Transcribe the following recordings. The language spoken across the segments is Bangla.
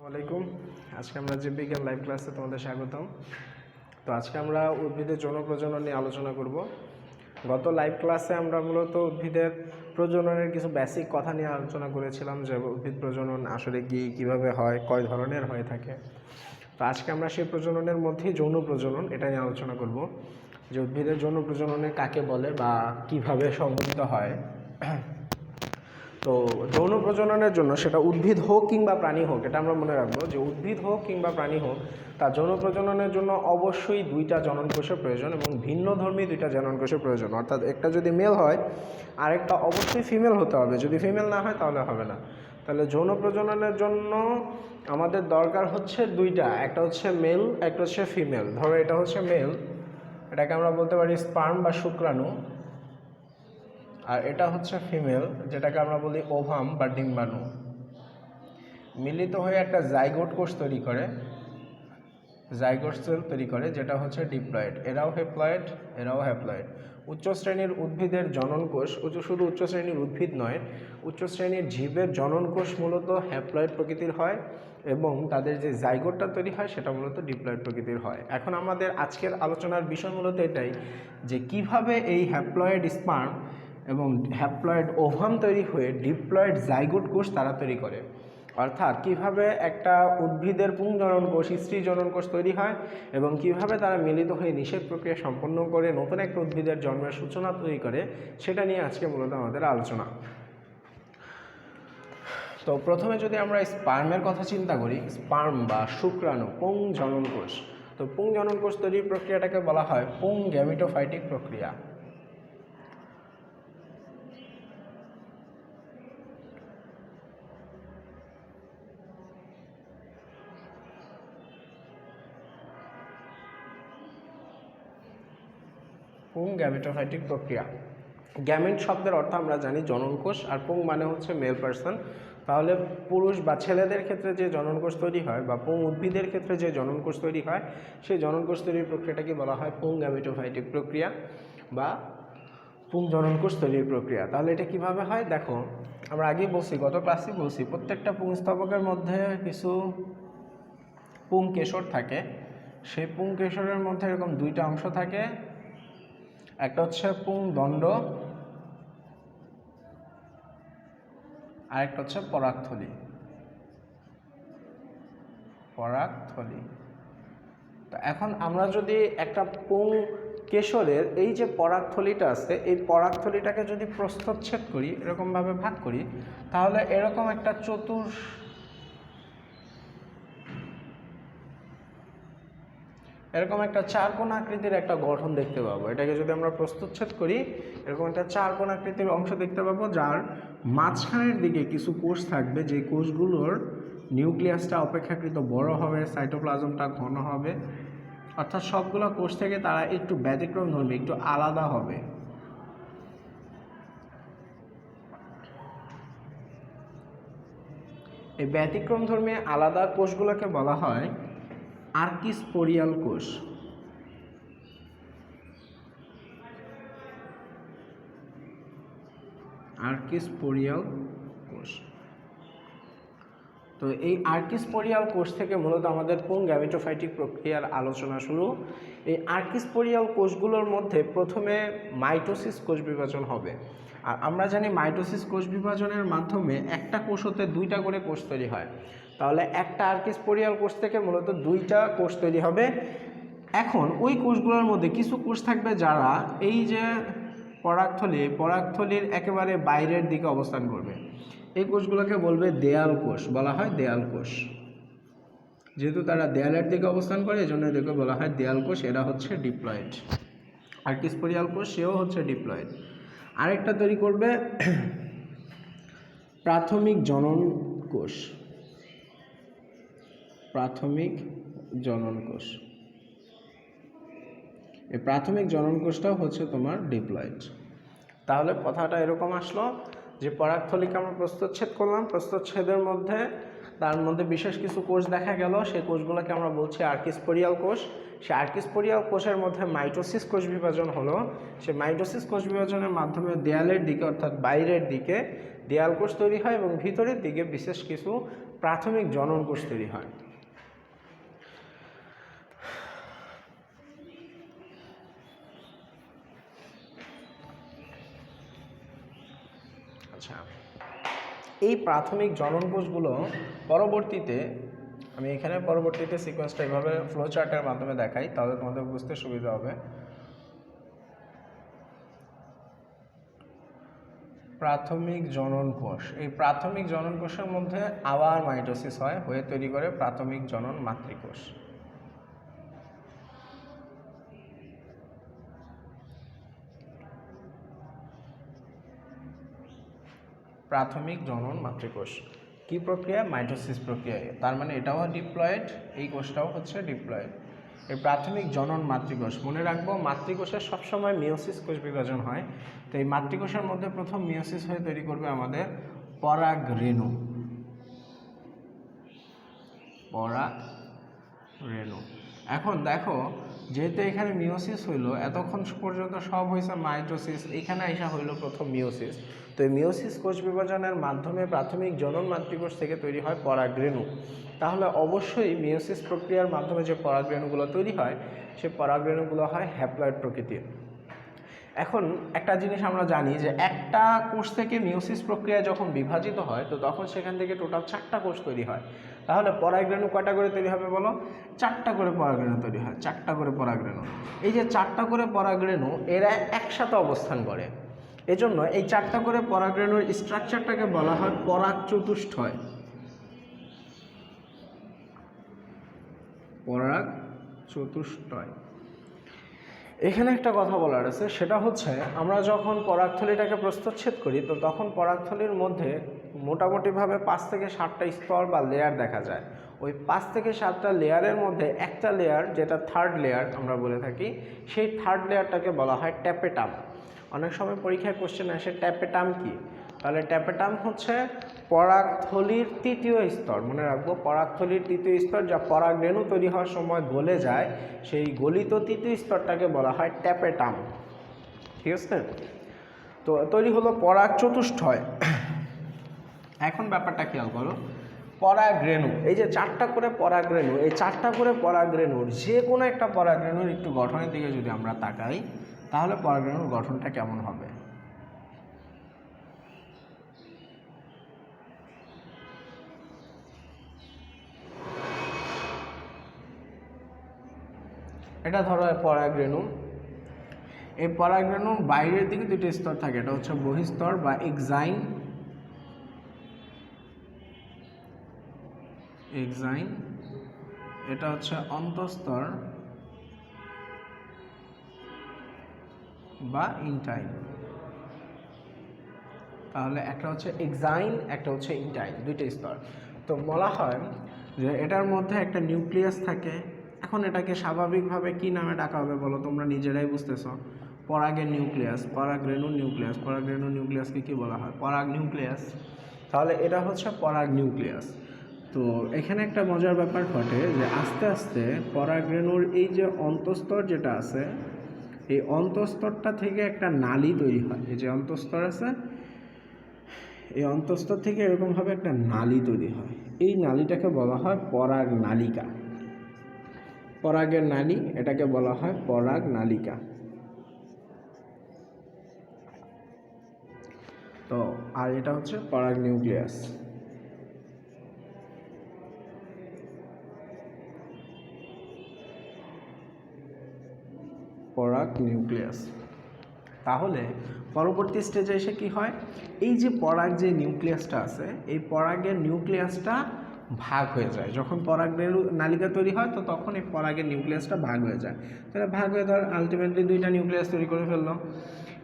আসসালামাইকুম। আজকে আমরা জীববিজ্ঞান লাইভ ক্লাসে তোমাদের স্বাগতম। তো আজকে আমরা উদ্ভিদের যৌন প্রজনন নিয়ে আলোচনা করব। গত লাইভ ক্লাসে আমরা মূলত উদ্ভিদের প্রজননের কিছু বেসিক কথা নিয়ে আলোচনা করেছিলাম, যে উদ্ভিদ প্রজনন আসলে কীভাবে হয়, কয় ধরনের হয়ে থাকে। তো আজকে আমরা সেই প্রজননের মধ্যেই যৌন প্রজনন এটা নিয়ে আলোচনা করব, যে উদ্ভিদের যৌন প্রজননে কাকে বলে বা কিভাবে সংঘটিত হয়। তো যৌন প্রজননের জন্য সেটা উদ্ভিদ হোক কিংবা প্রাণী হোক, এটা আমরা মনে রাখবো যে উদ্ভিদ হোক কিংবা প্রাণী হোক, তার যৌন প্রজননের জন্য অবশ্যই দুইটা জননকোষের প্রয়োজন এবং ভিন্নধর্মী দুইটা জননকোষের প্রয়োজন। অর্থাৎ একটা যদি মেল হয় আরেকটা অবশ্যই ফিমেল হতে হবে, যদি ফিমেল না হয় তাহলে হবে না। তাহলে যৌন প্রজননের জন্য আমাদের দরকার হচ্ছে দুইটা, একটা হচ্ছে মেল, একটা হচ্ছে ফিমেল। ধরো এটা হচ্ছে মেল, এটাকে আমরা বলতে পারি স্পার্ম বা শুক্রাণু, আর এটা হচ্ছে ফিমেল, যেটাকে আমরা বলি ওভাম বা ডিম্বাণু। মিলিত হয়ে একটা জাইগোট কোষ তৈরি করে, জাইগোট সেল তৈরি করে, যেটা হচ্ছে ডিপ্লয়েড। এরাও হ্যাপ্লয়েড, এরাও হ্যাপ্লয়েড। উচ্চ শ্রেণীর উদ্ভিদের জননকোষ, শুধু উচ্চ শ্রেণীর উদ্ভিদ নয়, উচ্চ শ্রেণীর জীবের জননকোষ মূলত হ্যাপ্লয়েড প্রকৃতির হয় এবং তাদের যে জাইগোটটা তৈরি হয় সেটা মূলত ডিপ্লয়েড প্রকৃতির হয়। এখন আমাদের আজকের আলোচনার বিষয় মূলত এটাই, যে কিভাবে এই হ্যাপ্লয়েড স্পার্ম এবং হ্যাপ্লয়েড ওভাম তৈরি হয়ে ডিপ্লয়েড জাইগোট কোষ তারা তৈরি করে। অর্থাৎ কিভাবে একটা উদ্ভিদের পুংজনন কোষ, স্ত্রী জনন কোষ তৈরি হয় এবং কিভাবে তারা মিলিত হয়ে নিষেক প্রক্রিয়া সম্পন্ন করে নতুন একটা উদ্ভিদের জন্মের সূচনা তৈরি করে, সেটা নিয়ে আজকে মূলত আমাদের আলোচনা। তো প্রথমে যদি আমরা স্পার্মের কথা চিন্তা করি, স্পার্ম বা শুক্রাণু পুংজনন কোষ, তো পুংজনন কোষ তৈরির প্রক্রিয়াটাকে বলা হয় পুং গ্যামিটোফাইটিক প্রক্রিয়া। পুং গ্যামিটোফাইটিক প্রক্রিয়া। গ্যামেট শব্দের অর্থ আমরা জানি জননকোষ, আর পুং মানে হচ্ছে মেল পারসন। তাহলে পুরুষ বা ছেলেদের ক্ষেত্রে যে জননকোষ তৈরি হয় বা পুং উদ্ভিদের ক্ষেত্রে যে জননকোষ তৈরি হয়, সেই জননকোষ তৈরির প্রক্রিয়াটাকে বলা হয় পুং গ্যামিটোফাইটিক প্রক্রিয়া বা পুং জননকোষ তৈরির প্রক্রিয়া। তাহলে এটা কিভাবে হয় দেখো, আমরা আগেই বলছি, গত ক্লাসেই বলছি, প্রত্যেকটা পুংস্তবকের মধ্যে কিছু পুং কেশর থাকে। সেই পুং কেশরের মধ্যে এরকম দুইটা অংশ থাকে, একটা হচ্ছে পুংদণ্ড আর একটা হচ্ছে পরাগথলি। পরাগথলি। তো এখন আমরা যদি একটা পুং কেশরের এই যে পরাগথলিটা আছে, এই পরাগথলিটাকে যদি প্রস্থচ্ছেদ করি, এরকমভাবে ভাগ করি, তাহলে এরকম একটা এরকম একটা চারকোণ আকৃতির একটা গঠন দেখতে পাবো। এটাকে যদি আমরা প্রস্থচ্ছেদ করি, এরকম একটা চারকোণ আকৃতির অংশ দেখতে পাবো, যার মাঝখানের দিকে কিছু কোষ থাকবে, যে কোষগুলোর নিউক্লিয়াসটা অপেক্ষাকৃত বড় হবে, সাইটোপ্লাজমটা ঘন হবে, অর্থাৎ সবগুলো কোষ থেকে তারা একটু ব্যতিক্রম ধর্মী, একটু আলাদা হবে। এই ব্যতিক্রম ধর্মী আলাদা কোষগুলোকে বলা হয় আর্কিস্পোরিয়াল কোষ। আর্কিস্পোরিয়াল কোষ। তো এই আর্কিস্পোরিয়াল কোষ থেকে মূলত আমাদের পুং গ্যামিটোফাইটিক প্রক্রিয়ার আলোচনা শুরু। এই আর্কিস্পোরিয়াল কোষগুলোর মধ্যে প্রথমে মাইটোসিস কোষ বিভাজন হবে। আর আমরা জানি মাইটোসিস কোষ বিভাজনের মাধ্যমে একটা কোষ হতে দুইটা করে কোষ তৈরি হয়। তাহলে একটা আর্কিস্পোরিয়াল কোষ থেকে মূলত দুইটা কোষ তৈরি হবে। এখন ওই কোষগুলোর মধ্যে কিছু কোষ থাকবে যারা এই যে পরাগথলির একেবারে বাইরের দিকে অবস্থান করবে। এই কোষগুলোকে বলবে দেয়াল কোষ, বলা হয় দেয়াল কোষ। যেহেতু তারা দেয়ালের দিকে অবস্থান করে, এই জন্য এদেরকে বলা হয় দেয়াল কোষ। এরা হচ্ছে ডিপ্লয়েড। আর্কিস্পোরিয়াল কোষ, সেও হচ্ছে ডিপ্লয়েড। আরেকটা তৈরি করবে প্রাথমিক জনন কোষ। প্রাথমিক জনন কোষ। এই প্রাথমিক জনন কোষটাও হচ্ছে তোমার ডিপ্লয়েড। তাহলে কথাটা এরকম আসলো যে পরাগথলিকে আমরা প্রস্থচ্ছেদ করলাম, প্রস্থচ্ছেদের মধ্যে তার মধ্যে বিশেষ কিছু কোষ দেখা গেল, সেই কোষগুলোকে আমরা বলছি আর্কিস্পোরিয়াল কোষ। সেই আর্কিস্পোরিয়াল কোষের মধ্যে মাইটোসিস কোষ বিভাজন হলো। সেই মাইটোসিস কোষ বিভাজনের মাধ্যমে দেয়ালের দিকে, অর্থাৎ বাইরের দিকে দেয়াল কোষ তৈরি হয় এবং ভিতরের দিকে বিশেষ কিছু প্রাথমিক জনন কোষ তৈরি হয়। আচ্ছা, এই প্রাথমিক জনন কোষগুলো পরবর্তীতে, আমি এখানে পরবর্তীতে সিকোয়েন্সটা এইভাবে ফ্লো চার্টের মাধ্যমে দেখাই, তাহলে তোমাদের বুঝতে সুবিধা হবে। প্রাথমিক জনন কোষ, এই প্রাথমিক জনন কোষের মধ্যে আবার মাইটোসিস হয়, হয়ে তৈরি করে প্রাথমিক জনন মাতৃকোষ। প্রাথমিক জনন মাতৃকোষ কি প্রক্রিয়া? মাইটোসিস প্রক্রিয়ায়। তার মানে এটাও ডিপ্লয়েড, এই কোষটাও হচ্ছে ডিপ্লয়েড। এই প্রাথমিক জনন মাতৃকোষ, মনে রাখবো মাতৃকোষের সবসময় মিওসিস কোষ বিভাজন হয়। তো এই মাতৃকোষের মধ্যে প্রথম মিওসিস হয়ে তৈরি করবে আমাদের পরাগরেণু। পরাগরেণু। এখন দেখো, যেহেতু এখানে মিওসিস হইলো, এতক্ষণ পর্যন্ত সব হয়েছে মাইটোসিস, এখানে আইসা হইলো প্রথম মিওসিস। তো এই মিওসিস কোষ বিভাজনের মাধ্যমে প্রাথমিক জনন মাতৃকোষ থেকে তৈরি হয় পরাগরেণু। তাহলে অবশ্যই মিওসিস প্রক্রিয়ার মাধ্যমে যে পরাগরেণুগুলো তৈরি হয়, সেই পরাগরেণুগুলো হয় হ্যাপ্লয়েড প্রকৃতির। এখন একটা জিনিস আমরা জানি যে একটা কোষ থেকে মিওসিস প্রক্রিয়া যখন বিভাজিত হয়, তো তখন সেখান থেকে টোটাল 4টা কোষ তৈরি হয়। তাহলে পরাগরেণু কয়টা করে তৈরি হবে বলো? 4টা করে পরাগরেণু তৈরি হয়, 4টা করে পরাগরেণু। এই যে 4টা করে পরাগরেণু, এরা একসাথে অবস্থান করে। এজন্য এই 4টা করে পরাগরেণুর স্ট্রাকচারটাকে বলা হয় পরাগ চতুষ্টয়। পরাগ চতুষ্টয়। এখানে একটা কথা বলার আছে, সেটা হচ্ছে আমরা যখন পরাগথলিটাকে প্রস্থচ্ছেদ করি, তো তখন পরাগথলির মধ্যে মোটামুটিভাবে 5 থেকে 7টা স্তর বা লেয়ার দেখা যায়। ওই 5 থেকে 7টা লেয়ারের মধ্যে একটা লেয়ার, যেটা থার্ড লেয়ার আমরা বলে থাকি, সেই থার্ড লেয়ারটাকে বলা হয় ট্যাপেটাম। অনেক সময় পরীক্ষায় কোশ্চেন আসে ট্যাপেটাম কি? তাহলে ট্যাপেটাম হচ্ছে পরাগথলির 3য় স্তর। মনে রাখবো, পরাগথলির 3য় স্তর, যা পরাগরেণু তৈরি হওয়ার সময় গলে যায়, সেই গলিত 3য় স্তরটাকে বলা হয় ট্যাপেটাম। ঠিক আছে? তো তৈরি হলো পরাগ চতুষ্টয়। এখন ব্যাপারটা খেয়াল করো, পরাগরেণু, এই যে 4টা করে পরাগরেণু, এই 4টা করে পরাগরেণুর যে কোনো একটা পরাগরেণুর একটু গঠনের দিকে যদি আমরা তাকাই, তাহলে পরাগরেণুর গঠনটা কেমন হবে? এটা ধরো পরাগরেণু। এই পরাগরেণুর বাইরের দিকে 2টি স্তর থাকে, এটা হচ্ছে বহিস্তর বা এক্সাইন। এটা হচ্ছে অন্তঃস্তর বা ইনটাইন। তাহলে একটা হচ্ছে এক্সাইন, একটা হচ্ছে ইনটাইন, 2টি স্তর। তো বলা হয় যে এটার মধ্যে একটা নিউক্লিয়াস থাকে। এখন এটাকে স্বাভাবিকভাবে কি নামে ডাকা হবে বলো? তোমরা নিজেরাই বুঝতেছো। পরাগের নিউক্লিয়াস, পরাগরেণুর নিউক্লিয়াস। পরাগরেণুর নিউক্লিয়াসকে কি বলা হয়? পরাগ নিউক্লিয়াস। তাহলে এটা হচ্ছে পরাগ নিউক্লিয়াস। তো এখানে একটা মজার ব্যাপার ঘটে যে আস্তে আস্তে পরাগরেণুর এই যে অন্তঃস্তর যেটা আছে, এই অন্তঃস্তরটা থেকে একটা নালী তৈরি হয়। এই যে অন্তঃস্তর আছে, এই অন্তঃস্তর থেকে এরকমভাবে একটা নালী তৈরি হয়। এই নালীটাকে বলা হয় পরাগ নালিকা। পরাগের নালী, এটাকে বলা হয় পরাগ নালিকা। তো আর এটা হচ্ছে পরাগ নিউক্লিয়াস। পরাগ নিউক্লিয়াস। তাহলে পরবর্তী স্টেজে এসে কি হয়? এই যে পরাগ যে নিউক্লিয়াসটা আছে, এই পরাগের নিউক্লিয়াসটা ভাগ হয়ে যায়। যখন পরাগ নালিকা তৈরি হয়, তো তখন এই পরাগের নিউক্লিয়াসটা ভাগ হয়ে যায়। তাহলে ভাগ হয়ে ধর আলটিমেটলি 2টা নিউক্লিয়াস তৈরি করে ফেললো।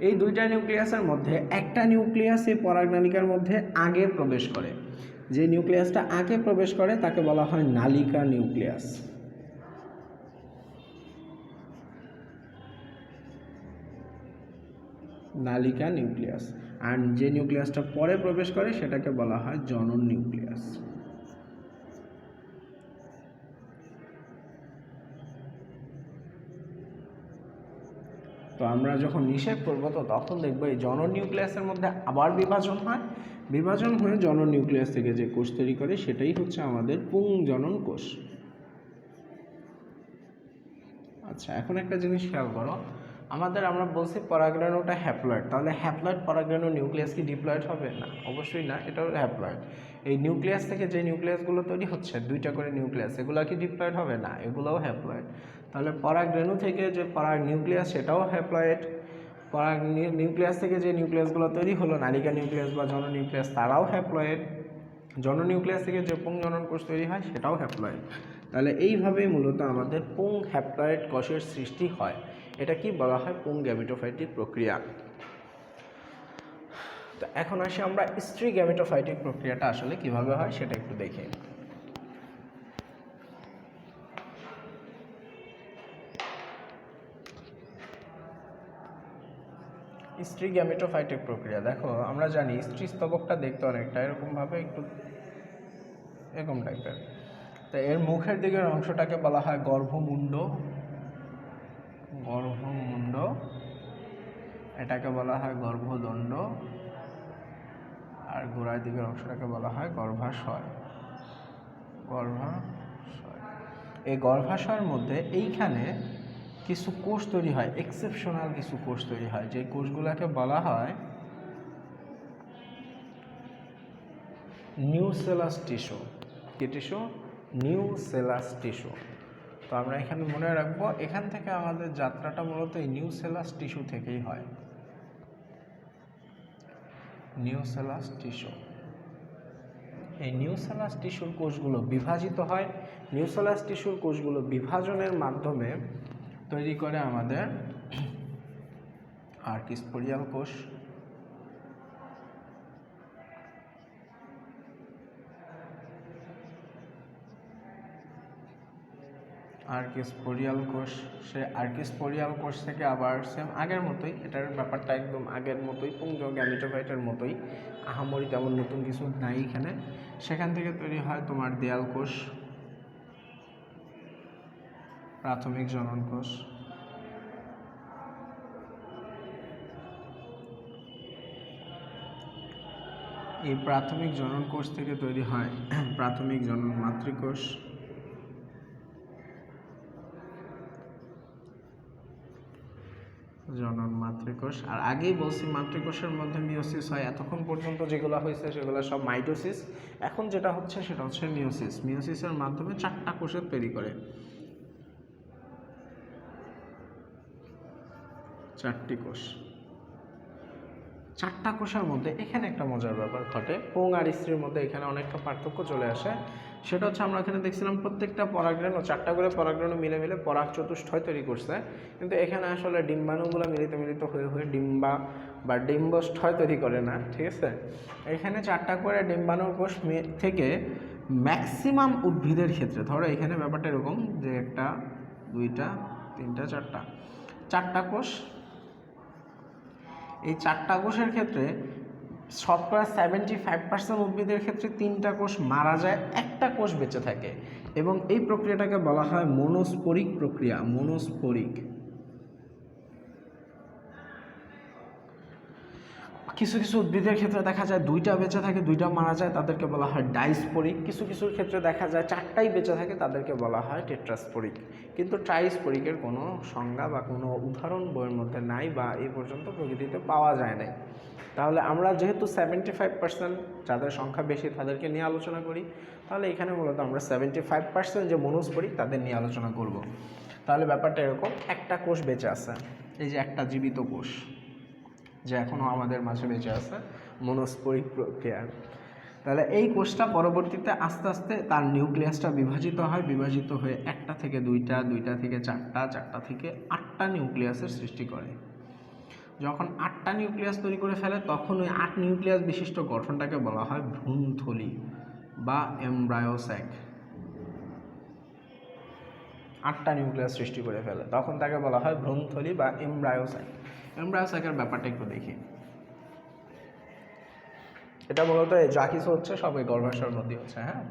এই 2টা নিউক্লিয়াসের মধ্যে একটা নিউক্লিয়াস এই পরাগ নালিকার মধ্যে আগে প্রবেশ করে। যে নিউক্লিয়াসটা আগে প্রবেশ করে তাকে বলা হয় নালিকা নিউক্লিয়াস। নালিকা নিউক্লিয়াস। আর যে নিউক্লিয়াসটা পরে প্রবেশ করে সেটাকে বলা হয় জনন নিউক্লিয়াস। তো আমরা যখন নিষেধ করবো, তো তখন দেখবো এই জনন নিউক্লিয়াসের মধ্যে আবার বিভাজন হয়। বিভাজন হয়ে জননিউক্লিয়াস থেকে যে কোষ তৈরি করে সেটাই হচ্ছে আমাদের পুংজনন কোষ। আচ্ছা, এখন একটা জিনিস খেয়াল করো, আমরা বলছি পরাগরেণুটা হ্যাপ্লয়েড, তাহলে হ্যাপ্লয়েড পরাগরেণু নিউক্লিয়াস কি ডিপ্লয়েড হবে? না, অবশ্যই না, এটা হলো হ্যাপ্লয়েড। এই নিউক্লিয়াস থেকে যে নিউক্লিয়াসগুলো তৈরি হচ্ছে, দুইটা করে নিউক্লিয়াস, এগুলো কি ডিপ্লয়েড হবে? না, এগুলোও হ্যাপ্লয়েড। তাহলে পরাগরেণু থেকে যে পরাগ নিউক্লিয়াস সেটাও হ্যাপ্লয়েড, পরাগ নিউক্লিয়াস থেকে যে নিউক্লিয়াসগুলো তৈরি হলো নালিকা নিউক্লিয়াস বা জননিউক্লিয়াস তারাও হ্যাপ্লয়েড, জননিউক্লিয়াস থেকে যে পুংজনন কোষ তৈরি হয় সেটাও হ্যাপ্লয়েড। তাহলে এইভাবেই মূলত আমাদের পুং হ্যাপ্লয়েড কোষের সৃষ্টি হয়। এটা কি বলা হয়? পুং গ্যামেটোফাইটিক প্রক্রিয়া। তো এখন আসি আমরা স্ত্রী গ্যামেটোফাইটিক প্রক্রিয়াটা আসলে কিভাবে হয় সেটা একটু দেখি। স্ত্রী গ্যামেটোফাইটিক প্রক্রিয়া, দেখো আমরা জানি স্ত্রী স্তবকটা দেখতে অনেকটা এরকমভাবে একটু এরকম টাইপের। তো এর মুখের দিকের অংশটাকে বলা হয় গর্ভমুণ্ড, গর্ভমুণ্ড, এটাকে বলা হয় গর্ভদণ্ড, আর গোড়ার দিকের অংশটাকে বলা হয় গর্ভাশয়, গর্ভাশয়। এই গর্ভাশয়ের মধ্যে এইখানে কিছু কোষ তৈরি হয়, এক্সেপশনাল কিছু কোষ তৈরি হয়, যে কোষগুলোকে বলা হয় নিউসেলাস টিস্যু। কি টিস্যু? Nucellus tissue. তো আমরা এখানে মনে রাখবো, এখান থেকে আমাদের যাত্রাটা মূলত এই নিউসেলাস টিস্যু থেকেই হয়। নিউসেলাস টিস্যু, এই নিউসেলাস টিস্যুর কোষগুলো বিভাজিত হয়, নিউসেলাস টিস্যুর কোষগুলো বিভাজনের মাধ্যমে তৈরি করে আমাদের আর্কিস্পোরিয়াল কোষ। আর্কিস্পোরিয়াল কোষ, সে আর্কিস্পোরিয়াল কোষ থেকে আবার সেম আগের মতোই, এটার ব্যাপারটা একদম আগের মতোই, পুংজ গ্যামেটোফাইটের মতোই, আহামরি তেমন নতুন কিছু নাই এখানে। সেখান থেকে তৈরি হয় তোমার দেয়াল কোষ, প্রাথমিক জনন কোষ। এই প্রাথমিক জনন কোষ থেকে তৈরি হয় প্রাথমিক জনন মাতৃকোষ, জনন মাতৃকোষ। আর আগেই বলছি মাতৃকোষের মধ্যে মিওসিস হয়, এতক্ষণ পর্যন্ত যেগুলো হয়েছে সেগুলো সব মাইটোসিস, এখন যেটা হচ্ছে সেটা হচ্ছে মিওসিস। মিওসিসের মাধ্যমে 4টা কোষের তৈরি করে, 4টি কোষ। 4টা কোষের মধ্যে এখানে একটা মজার ব্যাপার ঘটে, পুং আর স্ত্রীর মধ্যে এখানে অনেকটা পার্থক্য চলে আসে। সেটা হচ্ছে আমরা এখানে দেখছিলাম প্রত্যেকটা পরাগরেণু 4টা করে পরাগরেণু মিলে মিলে পরাগ চতুষ্টয় তৈরি করছে, কিন্তু এখানে আসলে ডিম্বাণুগুলো মিলিত মিলিত হয়ে হয়ে ডিম্বা বা ডিম্বষ্ঠয় তৈরি করে না, ঠিক আছে। এখানে 4টা করে ডিম্বাণুর কোষ থেকে ম্যাক্সিমাম উদ্ভিদের ক্ষেত্রে, ধরো এখানে ব্যাপারটা এরকম যে 1টা 2টা 3টা 4টা কোষ, এই 4টা কোষের ক্ষেত্রে শতকরা 75% উদ্ভিদের ক্ষেত্রে 3টা কোষ মারা যায়, 1টা কোষ বেঁচে থাকে, এবং এই প্রক্রিয়াটাকে বলা হয় মনোস্পোরিক প্রক্রিয়া। মনোস্পোরিক। কিছু কিছু উদ্ভিদের ক্ষেত্রে দেখা যায় 2টা বেঁচে থাকে, 2টা মারা যায়, তাদেরকে বলা হয় ডাইস্পোরিক। কিছু কিছুর ক্ষেত্রে দেখা যায় 4টাই বেঁচে থাকে, তাদেরকে বলা হয় টেট্রাস্পোরিক। কিন্তু ট্রাইস্পোরিকের কোনো সংজ্ঞা বা কোনো উদাহরণ বইয়ের মধ্যে নাই, বা এই পর্যন্ত প্রকৃতিতে পাওয়া যায় নাই। তাহলে আমরা যেহেতু 75% যাদের সংখ্যা বেশি তাদেরকে নিয়ে আলোচনা করি, তাহলে এখানে মূলত আমরা 75% যে মনোস্পোরিক তাদের নিয়ে আলোচনা করব। তাহলে ব্যাপারটা এরকম, 1টা কোষ বেঁচে আছে, এই যে একটা জীবিত কোষ যে এখনও আমাদের মাঝে বেঁচে আছে, মনোস্পোরিক প্রক্রিয়া। তাহলে এই কোষটা পরবর্তীতে আস্তে আস্তে তার নিউক্লিয়াসটা বিভাজিত হয়, বিভাজিত হয়ে 1টা থেকে 2টা, 2টা থেকে 4টা, 4টা থেকে 8টা নিউক্লিয়াসের সৃষ্টি করে। যখন 8টা নিউক্লিয়াস তৈরি করে ফেলে তখন ওই 8 নিউক্লিয়াস বিশিষ্ট গঠনটাকে বলা হয় ভ্রূণথলি বা এমব্রায়োস্যাক। 8টা নিউক্লিয়াস সৃষ্টি করে ফেলে তখন তাকে বলা হয় ভ্রূণথলি বা এমব্রায়োস্যাক। এমব্রায়োস্যাকের ব্যাপারটা একটু দেখি। এটা মূলত যা কিছু হচ্ছে সব এই গর্ভাশয়ের মধ্যে হচ্ছে। হ্যাঁ,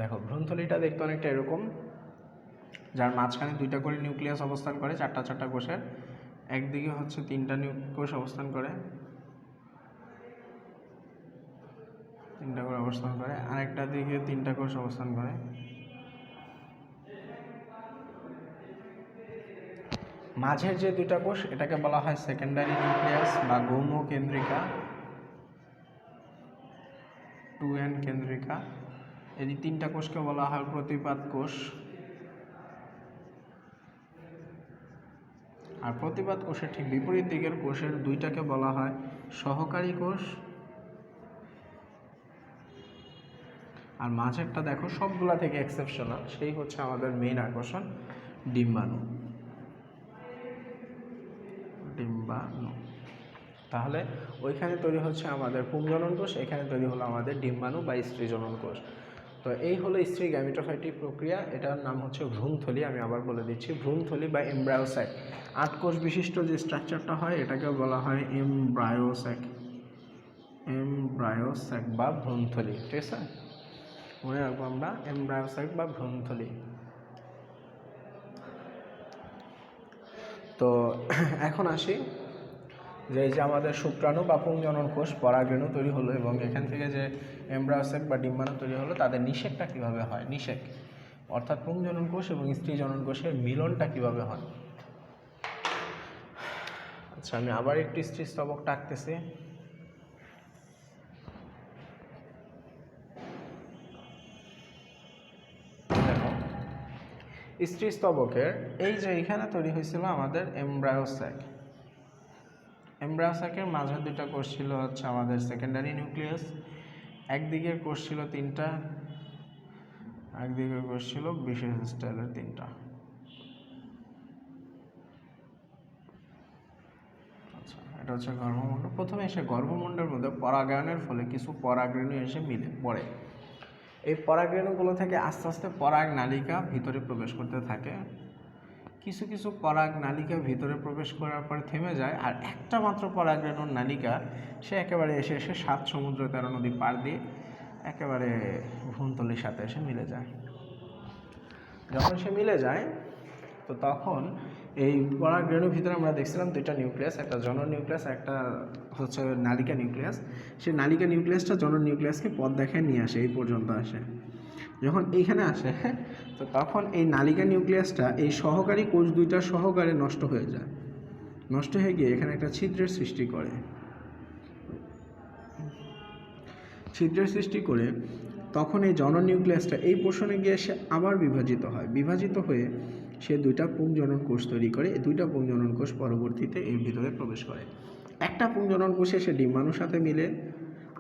দেখো ভ্রূণথলিটা দেখতে অনেকটা এরকম, যার মাঝখানে 2টা করে নিউক্লিয়াস অবস্থান করে, 4টা কোষের। একদিকে হচ্ছে 3টা কোষ অবস্থান করে, 3টা করে অবস্থান করে, আরেকটা দিকে 3টা কোষ অবস্থান করে। মাঝের যে 2টা কোষ এটাকে বলা হয় সেকেন্ডারি নিউক্লিয়াস বা গৌণ কেন্দ্রিকা, 2n কেন্দ্রিকা। এই 3টা কোষকে বলা হয় প্রতিপাদ কোষ। আর প্রতিপাদ কোষের ঠিক বিপরীত দিকের কোষের 2টাকে বলা হয় সহকারী কোষ। আর মাঝেরটা দেখো সবগুলা থেকে এক্সেপশনাল, সেই হচ্ছে আমাদের মেইন আকর্ষণ, ডিম্বাণু। তাহলে ওইখানে তৈরি হচ্ছে আমাদের পুংজনন কোষ, এখানে তৈরি হলো আমাদের ডিম্বাণু বা স্ত্রীজনন কোষ। তো এই হলো স্ত্রী গ্যামিটোফাইটিক প্রক্রিয়া, এটার নাম হচ্ছে ভ্রূণথলি। আমি আবার বলে দিচ্ছি, ভ্রূণথলি বা এমব্রায়োস্যাক। 8 কোষ বিশিষ্ট যে স্ট্রাকচারটা হয় এটাকে বলা হয় এমব্রায়োস্যাক বা ভ্রূণথলি। ঠিক আছে, মনে রাখবো আমরা এমব্রায়োস্যাক বা ভ্রূণথলি। তো এখন আসি যে এই যে আমাদের শুক্রাণু বা পুংজনন কোষ পরাগরেণু তৈরি হলো এবং এখান থেকে যে এমব্রায়োস্যাক বা ডিম্বাণু তৈরি হলো, তাদের নিষেকটা কীভাবে হয়, নিষেক অর্থাৎ পুংজনন কোষ এবং স্ত্রীজনন কোষের মিলনটা কীভাবে হয়। আচ্ছা, আমি আবার একটু স্ত্রীস্তবক টাকতেছি। দেখো স্ত্রীস্তবকের এই যে এখানে তৈরি হয়েছিল আমাদের এমব্রায়োস্যাক। এমব্রায়োস্যাকের মাঝে 2টা কোষ ছিল হচ্ছে আমাদের সেকেন্ডারি নিউক্লিয়াস। একদিকের কোষ ছিল 3টা, একদিকের কোষ ছিল বিশেষ স্টাইলের 3টা। আচ্ছা, এটা হচ্ছে গর্ভমুণ্ড। প্রথমে এসে গর্ভমুণ্ডের মধ্যে পরাগায়নের ফলে কিছু পরাগরেণু এসে মিলে পড়ে। এই পরাগরেণুগুলো থেকে আস্তে আস্তে পরাগ নালিকা ভিতরে প্রবেশ করতে থাকে। কিছু কিছু পরাগ নালিকা ভিতরে প্রবেশ করার পর থেমে যায়, আর একটা মাত্র পরাগরেণুর নালিকা সে একেবারে এসে 7 সমুদ্র 13 নদী পার দিয়ে একেবারে ভ্রূণথলির সাথে এসে মিলে যায়। যখন সে মিলে যায় তো তখন এই পরাগরেণুর ভিতরে আমরা দেখছিলাম 2টা নিউক্লিয়াস, একটা জনন নিউক্লিয়াস, একটা হচ্ছে নালিকা নিউক্লিয়াস। সেই নালিকা নিউক্লিয়াসটা জনন নিউক্লিয়াসকে পথ দেখায় নিয়ে আসে, এই পর্যন্ত আসে। যখন এইখানে আসে তো তখন এই নালিকা নিউক্লিয়াসটা এই সহকারী কোষ 2টার সহকারে নষ্ট হয়ে যায়। নষ্ট হয়ে গিয়ে এখানে একটা ছিদ্রের সৃষ্টি করে। ছিদ্রের সৃষ্টি করে তখন এই জনন নিউক্লিয়াসটা এই পোর্শনে গিয়ে সে আবার বিভাজিত হয়। বিভাজিত হয়ে সে 2টা পুংজনন কোষ তৈরি করে। এই 2টা পুংজনন কোষ পরবর্তীতে এর ভিতরে প্রবেশ করে। একটা পুংজনন কোষে সে ডিম্বাণুর সাথে মিলে,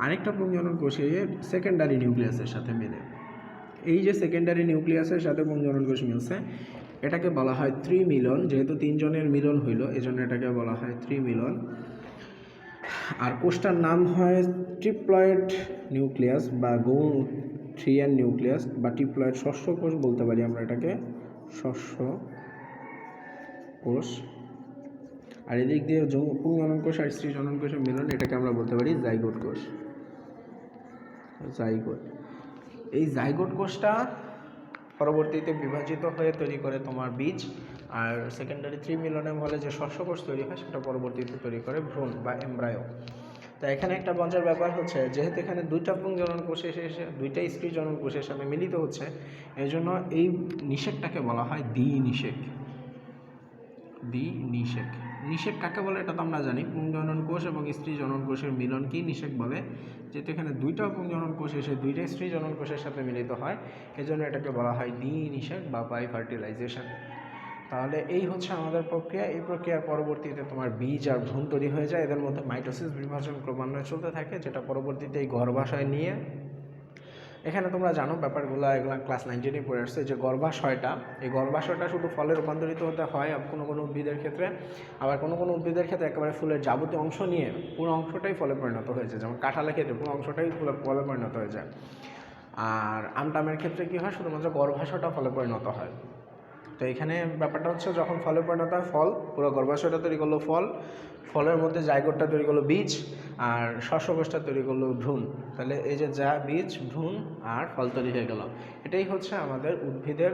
আরেকটা পুংজনন কোষে সেকেন্ডারি নিউক্লিয়াসের সাথে মিলে। এই যে সেকেন্ডারি নিউক্লিয়াসের সাথে পুংজনন কোষ মিলছে এটাকে বলা হয় ত্রিমিলন। যেহেতু 3 জনের মিলন হইল এজন্য এটাকে বলা হয় ত্রিমিলন। আর কোষটার নাম হয় ট্রিপ্লয়েড নিউক্লিয়াস বা গৌণ 3n নিউক্লিয়াস বা ট্রিপ্লয়েড শস্য কোষ বলতে পারি আমরা এটাকে, শস্য কোষ। আর এদিক দিয়ে পুংজনন কোষ আর স্ত্রীজনন কোষের মিলন, এটাকে আমরা বলতে পারি জাইগোট কোষ। জাইগোট, এই জাইগোট কোষটা পরবর্তীতে বিভাজিত হয়ে তৈরি করে তোমার বীজ, আর সেকেন্ডারি ত্রিমিলনের ফলে যে শস্য কোষ তৈরি হয় সেটা পরবর্তীতে তৈরি করে ভ্রূণ বা এমব্রায়ো। তো এখানে একটা মজার ব্যাপার হচ্ছে, যেহেতু এখানে 2টা পুংজনন কোষ এসে 2টা স্ত্রীজনন কোষের সাথে মিলিত হচ্ছে, এই জন্য এই নিষেকটাকে বলা হয় দ্বিনিষেক। দ্বিনিষেক, নিষেক কাকে বলে এটা তো আমরা জানি, পুংজনন কোষ এবং স্ত্রীজনন কোষের মিলনকে নিষেক বলে। যেহেতু এখানে 2টা পুংজনন কোষ এসে 2টা স্ত্রীজনন কোষের সাথে মিলিত হয়, এজন্য এটাকে বলা হয় দ্বিনিষেক বা বাইফার্টিলাইজেশন। তাহলে এই হচ্ছে আমাদের প্রক্রিয়া। এই প্রক্রিয়ার পরবর্তীতে তোমার বীজ আর ভ্রূণ তৈরি হয়ে যায়। এদের মধ্যে মাইটোসিস বিভাজন ক্রমান্বয়ে চলতে থাকে, যেটা পরবর্তীতে এই গর্ভাশয় নিয়ে, এখানে তোমরা জানো ব্যাপারগুলো, এগুলো ক্লাস 9-10 পড়ে আসছে, যে গর্ভাশয়টা, এই গর্ভাশয়টা শুধু ফলে রূপান্তরিত হতে হয় কোনো কোনো উদ্ভিদের ক্ষেত্রে, আবার কোনো কোনো উদ্ভিদের ক্ষেত্রে একেবারে ফুলের যাবতীয় অংশ নিয়ে পুরো অংশটাই ফলে পরিণত হয়ে যায়। যেমন কাঁঠালের ক্ষেত্রে পুরো অংশটাই ফলে পরিণত হয়ে যায়। আর আমটামের ক্ষেত্রে কী হয়, শুধুমাত্র গর্ভাশয়টা ফলে পরিণত হয়। তো এখানে ব্যাপারটা হচ্ছে যখন ফলে পরিণত হয় ফল, পুরো গর্ভাশয়টা তৈরি করলো ফল, ফলের মধ্যে জাইগোটটা তৈরি করলো বীজ, আর শস্যকোষটা তৈরি করলো ভ্রূণ। তাহলে এই যে যা বীজ, ভ্রূণ আর ফল তৈরি হয়ে গেল। এটাই হচ্ছে আমাদের উদ্ভিদের,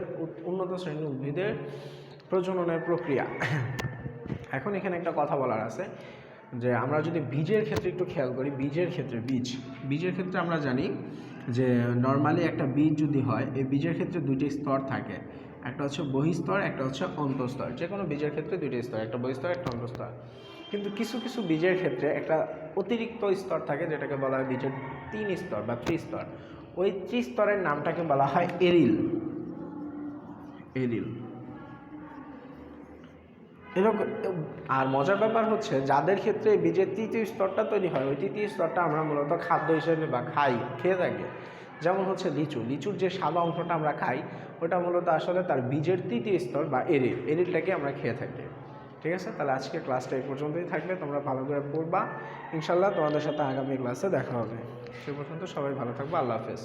উন্নত শ্রেণীর উদ্ভিদের প্রজননের প্রক্রিয়া। এখন এখানে একটা কথা বলার আছে যে আমরা যদি বীজের ক্ষেত্রে একটু খেয়াল করি, বীজের ক্ষেত্রে আমরা জানি যে নর্মালি একটা বীজ যদি হয়, এই বীজের ক্ষেত্রে দুইটি স্তর থাকে, একটা হচ্ছে বহিঃস্তর, একটা হচ্ছে অন্তঃস্তর। যে কোনো বীজের ক্ষেত্রে দুইটি স্তর, একটা বহিঃস্তর, একটা অন্তঃস্তর। কিন্তু কিছু কিছু বীজের ক্ষেত্রে একটা অতিরিক্ত স্তর থাকে, যেটাকে বলা হয় বীজের 3 স্তর বা ত্রিস্তর। ওই ত্রিস্তরের নামটাকে বলা হয় এরিল। এরকম। আর মজার ব্যাপার হচ্ছে যাদের ক্ষেত্রে বীজের তৃতীয় স্তরটা তৈরি হয়, ওই তৃতীয় স্তরটা আমরা মূলত খাদ্য হিসেবে বা খেয়ে থাকি। যেমন হচ্ছে লিচুর যে সাদা অংশটা আমরা খাই, ওটা মূলত আসলে তার বীজের তৃতীয় স্তর বা এরিলটাকে আমরা খেয়ে থাকি। ঠিক আছে, তাহলে আজকে ক্লাসটা এই পর্যন্তই থাকবে। তোমরা ভালো করে পড়বা, ইনশাল্লাহ তোমাদের সাথে আগামী ক্লাসে দেখা হবে। সে পর্যন্ত সবাই ভালো থাকবে। আল্লাহ হাফেজ।